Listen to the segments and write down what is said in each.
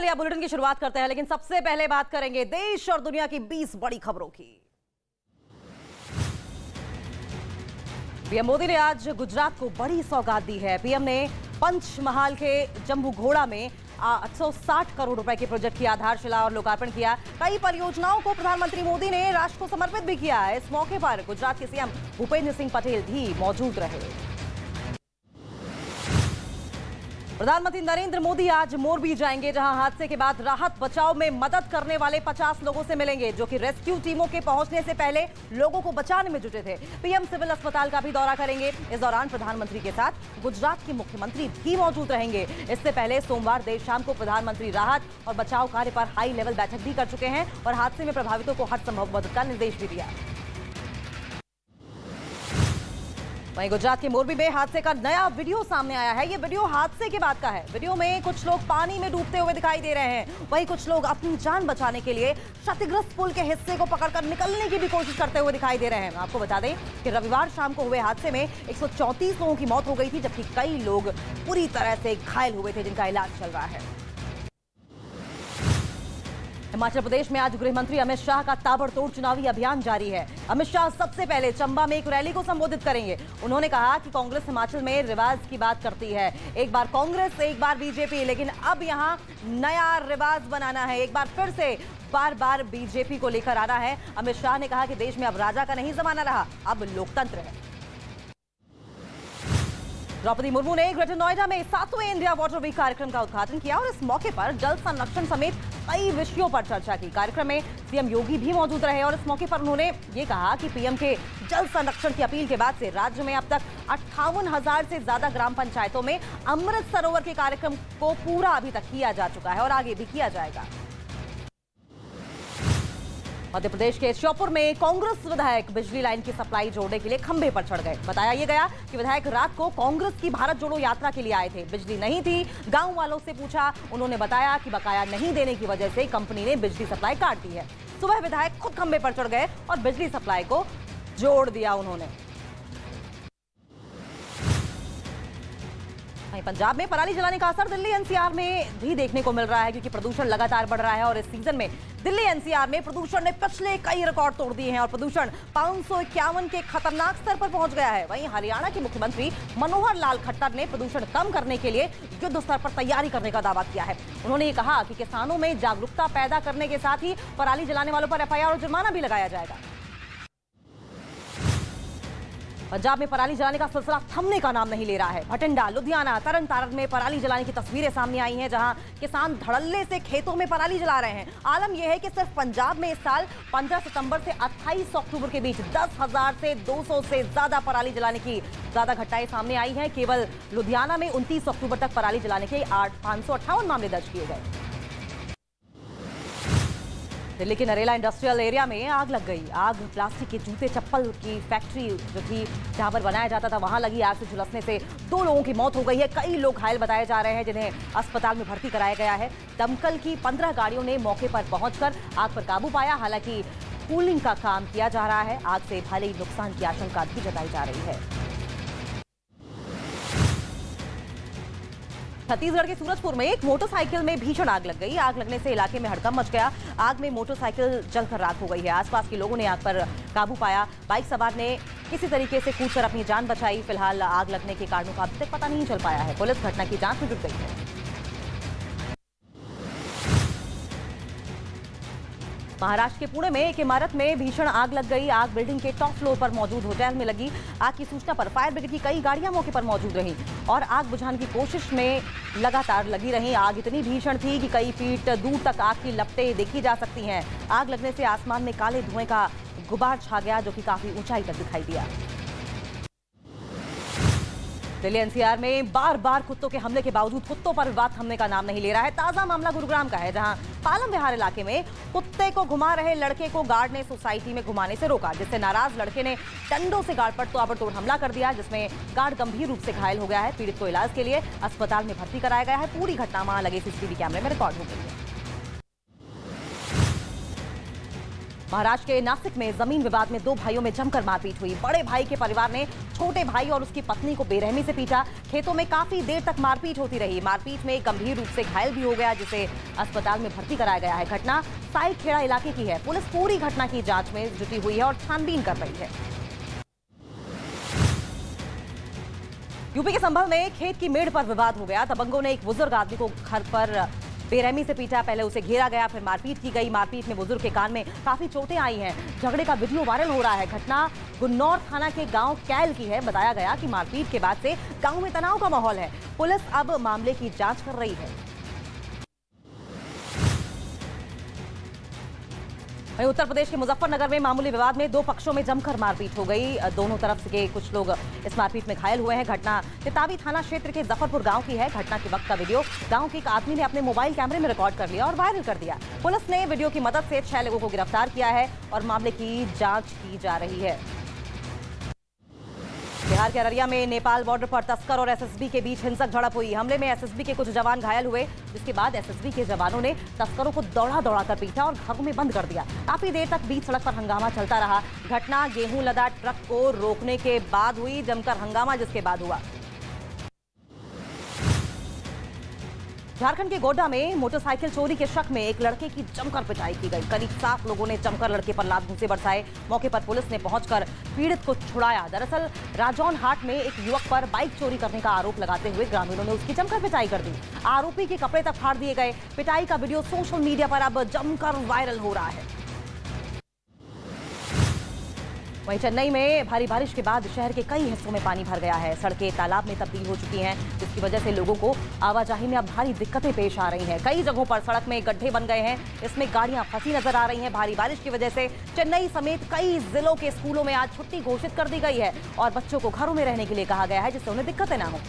चलिए बुलेटिन की शुरुआत करते हैं, लेकिन सबसे पहले बात करेंगे देश और दुनिया की 20 बड़ी खबरों की। पीएम मोदी ने आज गुजरात को बड़ी सौगात दी है। पीएम ने पंचमहाल के जम्बू घोड़ा में 860 करोड़ रुपए के प्रोजेक्ट की आधारशिला और लोकार्पण किया। कई परियोजनाओं को प्रधानमंत्री मोदी ने राष्ट्र को समर्पित भी किया है। इस मौके पर गुजरात के सीएम भूपेंद्र सिंह पटेल भी मौजूद रहे। प्रधानमंत्री नरेंद्र मोदी आज मोरबी जाएंगे, जहां हादसे के बाद राहत बचाव में मदद करने वाले 50 लोगों से मिलेंगे, जो कि रेस्क्यू टीमों के पहुंचने से पहले लोगों को बचाने में जुटे थे। पीएम सिविल अस्पताल का भी दौरा करेंगे। इस दौरान प्रधानमंत्री के साथ गुजरात के मुख्यमंत्री भी मौजूद रहेंगे। इससे पहले सोमवार देर शाम को प्रधानमंत्री राहत और बचाव कार्य पर हाई लेवल बैठक भी कर चुके हैं और हादसे में प्रभावितों को हर संभव मदद का निर्देश भी दिया। वहीं गुजरात के मोरबी में हादसे का नया वीडियो सामने आया है। ये वीडियो हादसे के बाद का है। वीडियो में कुछ लोग पानी में डूबते हुए दिखाई दे रहे हैं। वहीं कुछ लोग अपनी जान बचाने के लिए क्षतिग्रस्त पुल के हिस्से को पकड़कर निकलने की भी कोशिश करते हुए दिखाई दे रहे हैं। आपको बता दें कि रविवार शाम को हुए हादसे में 134 लोगों की मौत हो गई थी, जबकि कई लोग पूरी तरह से घायल हुए थे, जिनका इलाज चल रहा है। हिमाचल प्रदेश में आज गृह मंत्री अमित शाह का ताबड़तोड़ चुनावी अभियान जारी है। अमित शाह सबसे पहले चंबा में एक रैली को संबोधित करेंगे। उन्होंने कहा कि कांग्रेस हिमाचल में रिवाज की बात करती है, एक बार कांग्रेस एक बार बीजेपी, लेकिन अब यहां नया रिवाज बनाना है। एक बार फिर से बार बार बीजेपी को लेकर आना है। अमित शाह ने कहा कि देश में अब राजा का नहीं जमाना रहा, अब लोकतंत्र है। द्रौपदी मुर्मू ने ग्रेटर नोएडा में 7वें इंडिया वाटर वीक कार्यक्रम का उद्घाटन किया और इस मौके पर जल संरक्षण समेत कई विषयों पर चर्चा की। कार्यक्रम में सीएम योगी भी मौजूद रहे और इस मौके पर उन्होंने ये कहा कि पीएम के जल संरक्षण की अपील के बाद से राज्य में अब तक 58,000 से ज्यादा ग्राम पंचायतों में अमृत सरोवर के कार्यक्रम को पूरा अभी तक किया जा चुका है और आगे भी किया जाएगा। मध्य प्रदेश के श्योपुर में कांग्रेस विधायक बिजली लाइन की सप्लाई जोड़ने के लिए खंभे पर चढ़ गए। बताया यह गया कि विधायक रात को कांग्रेस की भारत जोड़ो यात्रा के लिए आए थे। बिजली नहीं थी। गांव वालों से पूछा, उन्होंने बताया कि बकाया नहीं देने की वजह से कंपनी ने बिजली सप्लाई काट दी है। सुबह विधायक खुद खंभे पर चढ़ गए और बिजली सप्लाई को जोड़ दिया उन्होंने। वहीं पंजाब में पराली जलाने का असर दिल्ली एनसीआर में भी देखने को मिल रहा है, क्योंकि प्रदूषण लगातार बढ़ रहा है और इस सीजन में दिल्ली एनसीआर में प्रदूषण ने पिछले कई रिकॉर्ड तोड़ दिए हैं और प्रदूषण 551 के खतरनाक स्तर पर पहुंच गया है। वहीं हरियाणा के मुख्यमंत्री मनोहर लाल खट्टर ने प्रदूषण कम करने के लिए युद्ध स्तर पर तैयारी करने का दावा किया है। उन्होंने ये कहा कि किसानों में जागरूकता पैदा करने के साथ ही पराली जलाने वालों पर एफआईआर और जुर्माना भी लगाया जाएगा। पंजाब में पराली जलाने का सिलसिला थमने का नाम नहीं ले रहा है। भटिंडा, लुधियाना, तरन तारण में पराली जलाने की तस्वीरें सामने आई हैं, जहां किसान धड़ल्ले से खेतों में पराली जला रहे हैं। आलम यह है कि सिर्फ पंजाब में इस साल 15 सितंबर से 28 अक्टूबर के बीच 10,000 से 200 से ज्यादा पराली जलाने की ज्यादा घटनाएं सामने आई हैं। केवल लुधियाना में 29 अक्टूबर तक पराली जलाने के 558 मामले दर्ज किए गए। दिल्ली के नरेला इंडस्ट्रियल एरिया में आग लग गई। आग प्लास्टिक के जूते चप्पल की फैक्ट्री जो थी, जहां पर बनाया जाता था, वहां लगी। आग से झुलसने से 2 लोगों की मौत हो गई है। कई लोग घायल बताए जा रहे हैं, जिन्हें अस्पताल में भर्ती कराया गया है। दमकल की 15 गाड़ियों ने मौके पर पहुंचकर आग पर काबू पाया। हालांकि कूलिंग का काम किया जा रहा है। आग से भारी नुकसान की आशंका भी जताई जा रही है। छत्तीसगढ़ के सूरजपुर में एक मोटरसाइकिल में भीषण आग लग गई। आग लगने से इलाके में हड़कंप मच गया। आग में मोटरसाइकिल जलकर राख हो गई है। आसपास के लोगों ने आग पर काबू पाया। बाइक सवार ने किसी तरीके से कूदकर अपनी जान बचाई। फिलहाल आग लगने के कारणों का अभी तक पता नहीं चल पाया है। पुलिस घटना की जांच में जुट गई है। महाराष्ट्र के पुणे में एक इमारत में भीषण आग लग गई। आग बिल्डिंग के टॉप फ्लोर पर मौजूद होटल में लगी। आग की सूचना पर फायर ब्रिगेड की कई गाड़ियां मौके पर मौजूद रहीं और आग बुझाने की कोशिश में लगातार लगी रहीं। आग इतनी भीषण थी कि कई फीट दूर तक आग की लपटें देखी जा सकती हैं। आग लगने से आसमान में काले धुएं का गुबार छा गया, जो कि काफी ऊंचाई तक दिखाई दिया। दिल्ली एनसीआर में बार बार कुत्तों के हमले के बावजूद कुत्तों पर विवाद थमने का नाम नहीं ले रहा है। ताजा मामला गुरुग्राम का है, जहां पालम विहार इलाके में कुत्ते को घुमा रहे लड़के को गार्ड ने सोसाइटी में घुमाने से रोका, जिससे नाराज लड़के ने डंडों से गार्ड पर ताबड़तोड़ हमला कर दिया, जिसमें गार्ड गंभीर रूप से घायल हो गया है। पीड़ित को इलाज के लिए अस्पताल में भर्ती कराया गया है। पूरी घटना वहां लगे सीसीटीवी कैमरे में रिकॉर्ड हो गई है। महाराष्ट्र के नासिक में जमीन विवाद में दो भाइयों में जमकर मारपीट हुई। बड़े भाई के परिवार ने छोटे भाई और उसकी पत्नी को बेरहमी से पीटा। खेतों में काफी देर तक मारपीट होती रही। मारपीट में गंभीर रूप से घायल भी हो गया, जिसे अस्पताल में भर्ती कराया गया है। घटना साईखेड़ा इलाके की है। पुलिस पूरी घटना की जांच में जुटी हुई है और छानबीन कर रही है। यूपी के संभल में खेत की मेड़ पर विवाद हो गया। दबंगों ने एक बुजुर्ग आदमी को घर पर बेरहमी से पीटा। पहले उसे घेरा गया, फिर मारपीट की गई। मारपीट में बुजुर्ग के कान में काफी चोटें आई हैं। झगड़े का वीडियो वायरल हो रहा है। घटना गुन्नौर थाना के गांव कैल की है। बताया गया कि मारपीट के बाद से गांव में तनाव का माहौल है। पुलिस अब मामले की जांच कर रही है। वहीं उत्तर प्रदेश के मुजफ्फरनगर में मामूली विवाद में दो पक्षों में जमकर मारपीट हो गई। दोनों तरफ के कुछ लोग इस मारपीट में घायल हुए हैं। घटना तितावी थाना क्षेत्र के जफरपुर गांव की है। घटना के वक्त का वीडियो गांव के एक आदमी ने अपने मोबाइल कैमरे में रिकॉर्ड कर लिया और वायरल कर दिया। पुलिस ने वीडियो की मदद से 6 लोगों को गिरफ्तार किया है और मामले की जांच की जा रही है। बिहार के अररिया में नेपाल बॉर्डर पर तस्कर और एसएसबी के बीच हिंसक झड़प हुई। हमले में एसएसबी के कुछ जवान घायल हुए, जिसके बाद एसएसबी के जवानों ने तस्करों को दौड़ा कर पीटा और घरों में बंद कर दिया। काफी देर तक बीच सड़क पर हंगामा चलता रहा। घटना गेहूं लदा ट्रक को रोकने के बाद हुई। जमकर हंगामा जिसके बाद हुआ। झारखंड के गोड्डा में मोटरसाइकिल चोरी के शक में एक लड़के की जमकर पिटाई की गई। करीब 7 लोगों ने जमकर लड़के पर लात घूंसे बरसाए। मौके पर पुलिस ने पहुंचकर पीड़ित को छुड़ाया। दरअसल राजौन हाट में एक युवक पर बाइक चोरी करने का आरोप लगाते हुए ग्रामीणों ने उसकी जमकर पिटाई कर दी। आरोपी के कपड़े तक फाड़ दिए गए। पिटाई का वीडियो सोशल मीडिया पर अब जमकर वायरल हो रहा है। वहीं चेन्नई में भारी बारिश के बाद शहर के कई हिस्सों में पानी भर गया है। सड़कें तालाब में तब्दील हो चुकी हैं, जिसकी वजह से लोगों को आवाजाही में अब भारी दिक्कतें पेश आ रही हैं। कई जगहों पर सड़क में गड्ढे बन गए हैं, इसमें गाड़ियां फंसी नजर आ रही हैं। भारी बारिश की वजह से चेन्नई समेत कई जिलों के स्कूलों में आज छुट्टी घोषित कर दी गई है और बच्चों को घरों में रहने के लिए कहा गया है, जिससे उन्हें दिक्कतें ना हो।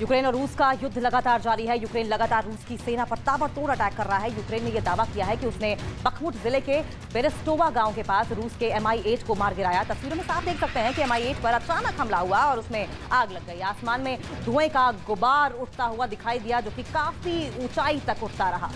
यूक्रेन और रूस का युद्ध लगातार जारी है। यूक्रेन लगातार रूस की सेना पर ताबड़तोड़ अटैक कर रहा है। यूक्रेन ने यह दावा किया है कि उसने बखमुट जिले के बेरेस्टोवा गांव के पास रूस के MI-8 को मार गिराया। तस्वीरों में साफ देख सकते हैं कि MI-8 पर अचानक हमला हुआ और उसमें आग लग गई। आसमान में धुएं का गुबार उठता हुआ दिखाई दिया, जो कि काफी ऊंचाई तक उठता रहा।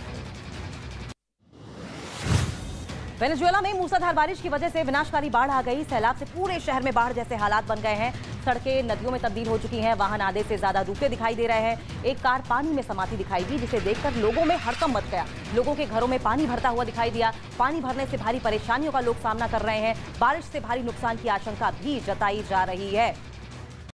वेनेजुएला में मूसलाधार बारिश की वजह से विनाशकारी बाढ़ आ गई। सैलाब से पूरे शहर में बाढ़ जैसे हालात बन गए हैं। सड़कें नदियों में तब्दील हो चुकी हैं। वाहन आधे से ज्यादा डूबते दिखाई दे रहे हैं। एक कार पानी में समाती दिखाई दी, जिसे देखकर लोगों में हड़कंप मच गया। लोगों के घरों में पानी भरता हुआ दिखाई दिया। पानी भरने से भारी परेशानियों का लोग सामना कर रहे हैं। बारिश से भारी नुकसान की आशंका भी जताई जा रही है।